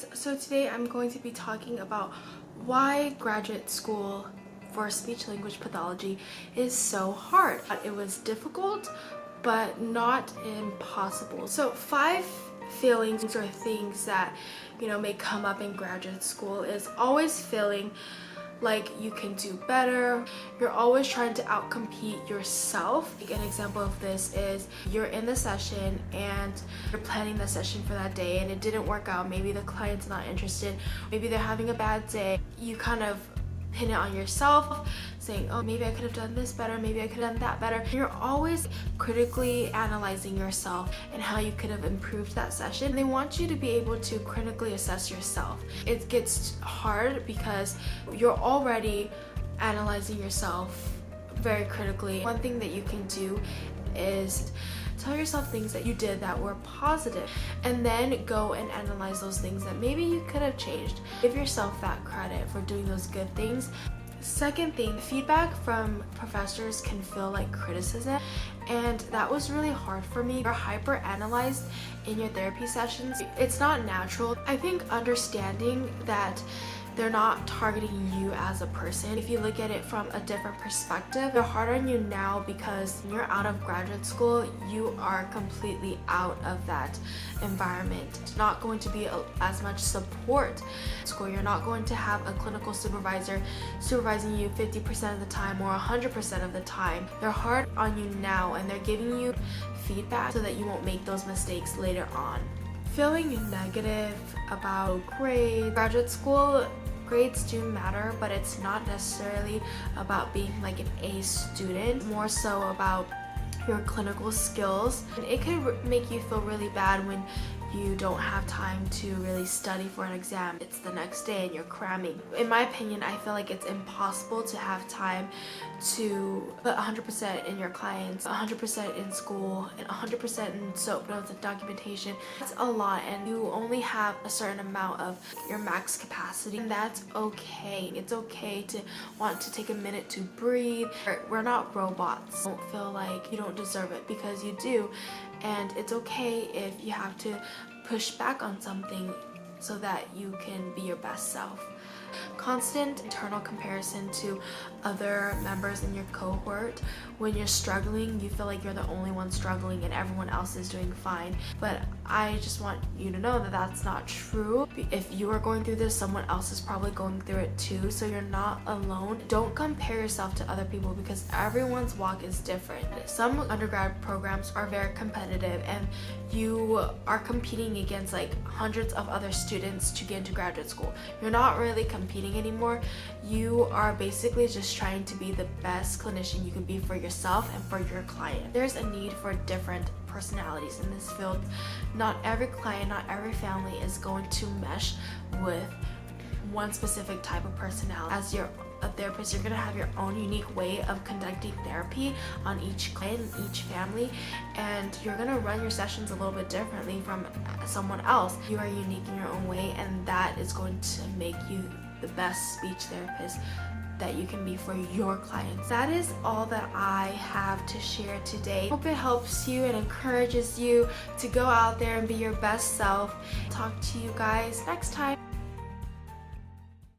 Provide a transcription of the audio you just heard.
guys, so today I'm going to be talking about why graduate school for speech language pathology is so hard. It was difficult but not impossible. So 5 feelings or things that may come up in graduate school is always feeling like you can do better. You're always trying to outcompete yourself. Like an example of this is you're in the session and you're planning the session for that day and it didn't work out. Maybe the client's not interested, maybe they're having a bad day. You kind of pin it on yourself, saying, oh, maybe I could have done this better, maybe I could have done that better. You're always critically analyzing yourself and how you could have improved that session. They want you to be able to critically assess yourself. It gets hard because you're already analyzing yourself very critically. One thing that you can do is tell yourself things that you did that were positive and then go and analyze those things that maybe you could have changed. Give yourself that credit for doing those good things. Second thing, feedback from professors can feel like criticism, and that was really hard for me. You're hyper analyzed in your therapy sessions. It's not natural. I think understanding that they're not targeting you as a person. If you look at it from a different perspective, they're hard on you now because when you're out of graduate school, you are completely out of that environment. It's not going to be as much support at school. You're not going to have a clinical supervisor supervising you 50% of the time or 100% of the time. They're hard on you now and they're giving you feedback so that you won't make those mistakes later on. Feeling negative about grades. Graduate school grades do matter, but it's not necessarily about being like an A student, more so about your clinical skills. And it could make you feel really bad when you don't have time to really study for an exam. It's the next day and you're cramming. In my opinion, I feel like it's impossible to have time to put 100% in your clients, 100% in school, and 100% in soap notes and documentation. That's a lot, and you only have a certain amount of your max capacity, and that's okay. It's okay to want to take a minute to breathe. We're not robots. Don't feel like you don't deserve it, because you do, and it's okay if you have to push back on something so that you can be your best self. Constant internal comparison to other members in your cohort. When you're struggling, you feel like you're the only one struggling and everyone else is doing fine. But I just want you to know that that's not true. If you are going through this, someone else is probably going through it too, so you're not alone. Don't compare yourself to other people because everyone's walk is different. Some undergrad programs are very competitive and you are competing against like hundreds of other students to get into graduate school. You're not really competing anymore. You are basically just trying to be the best clinician you can be for yourself and for your client. There's a need for different personalities in this field. Not every client, not every family is going to mesh with one specific type of personality. As a therapist, you're going to have your own unique way of conducting therapy on each client, each family, and you're going to run your sessions a little bit differently from someone else. You are unique in your own way, and that is going to make you the best speech therapist that you can be for your clients. That is all that I have to share today. Hope it helps you and encourages you to go out there and be your best self. Talk to you guys next time.